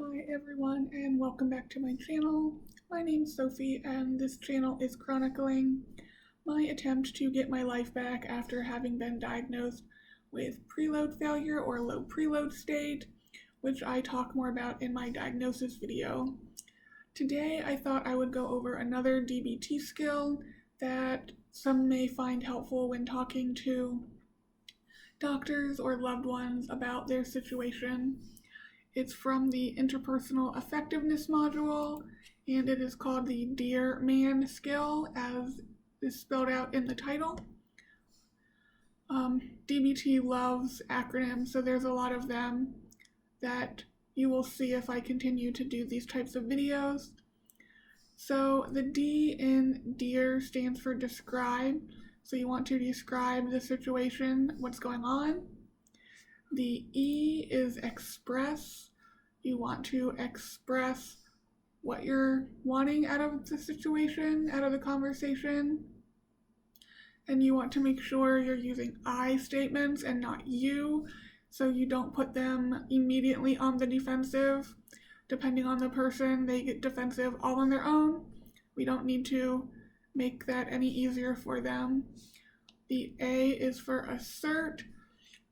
Hi everyone and welcome back to my channel. My name's Sophie and this channel is chronicling my attempt to get my life back after having been diagnosed with preload failure or low preload state, which I talk more about in my diagnosis video. Today I thought I would go over another DBT skill that some may find helpful when talking to doctors or loved ones about their situation. It's from the interpersonal effectiveness module, and it is called the Dear Man skill, as is spelled out in the title. DBT loves acronyms, so there's a lot of them that you will see if I continue to do these types of videos. So the D in Dear stands for describe, so you want to describe the situation, what's going on. The E is express. You want to express what you're wanting out of the situation, out of the conversation. And you want to make sure you're using I statements and not you, so you don't put them immediately on the defensive. Depending on the person, they get defensive all on their own. We don't need to make that any easier for them. The A is for assert.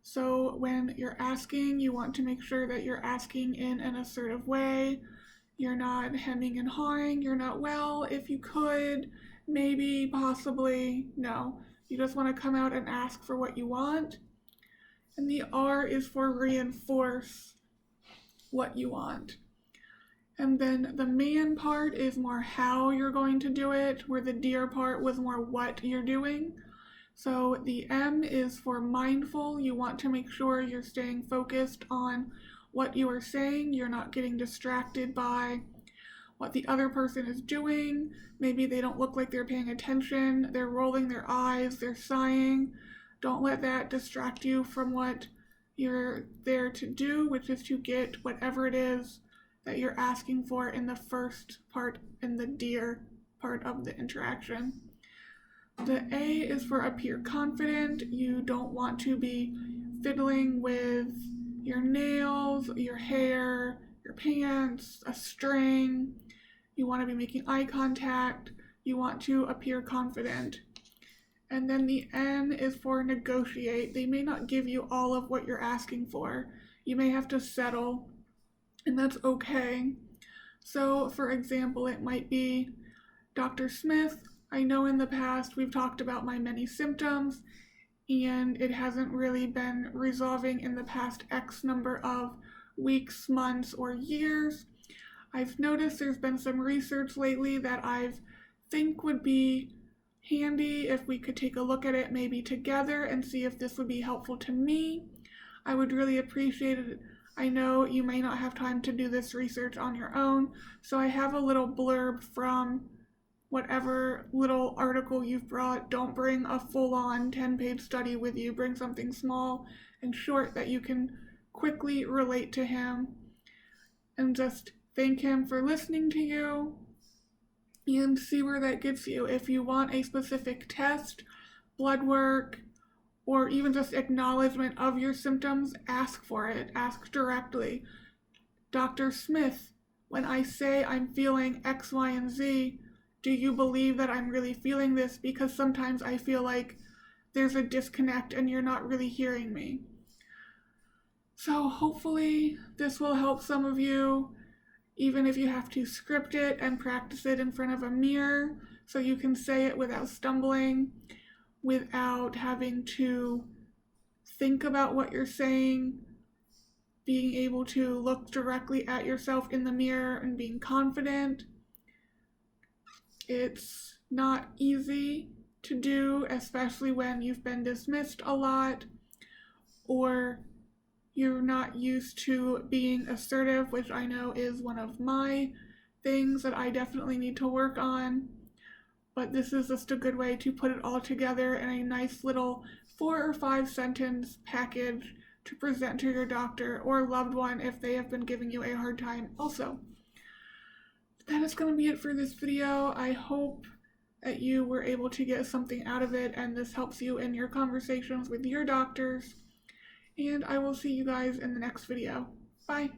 So when you're asking, you want to make sure that you're asking in an assertive way. You're not hemming and hawing. You're not, well, if you could, maybe, possibly. No, you just want to come out and ask for what you want. And the R is for reinforce what you want. And then the man part is more how you're going to do it, where the dear part was more what you're doing. So the M is for mindful. You want to make sure you're staying focused on what you are saying. You're not getting distracted by what the other person is doing. Maybe they don't look like they're paying attention. They're rolling their eyes. They're sighing. Don't let that distract you from what you're there to do, which is to get whatever it is that you're asking for in the first part, in the dear part of the interaction. The A is for appear confident. You don't want to be fiddling with your nails, your hair, your pants, a string. You want to be making eye contact. You want to appear confident. And then the N is for negotiate. They may not give you all of what you're asking for. You may have to settle, and that's okay. So, for example, it might be, Dr. Smith, I know in the past we've talked about my many symptoms and it hasn't really been resolving in the past X number of weeks, months, or years. I've noticed there's been some research lately that I think would be handy if we could take a look at it maybe together and see if this would be helpful to me. I would really appreciate it. I know you may not have time to do this research on your own, so I have a little blurb from whatever little article you've brought. Don't bring a full-on 10-page study with you. Bring something small and short that you can quickly relate to him, and just thank him for listening to you and see where that gets you. If you want a specific test, blood work, or even just acknowledgement of your symptoms, ask for it. Ask directly. Dr. Smith, when I say I'm feeling X, Y, and Z, do you believe that I'm really feeling this? Because sometimes I feel like there's a disconnect and you're not really hearing me. So hopefully this will help some of you, even if you have to script it and practice it in front of a mirror so you can say it without stumbling, without having to think about what you're saying, being able to look directly at yourself in the mirror and being confident. It's not easy to do, especially when you've been dismissed a lot or you're not used to being assertive, which I know is one of my things that I definitely need to work on. But this is just a good way to put it all together in a nice little 4 or 5 sentence package to present to your doctor or loved one if they have been giving you a hard time also. That is going to be it for this video. I hope that you were able to get something out of it and this helps you in your conversations with your doctors. And I will see you guys in the next video. Bye!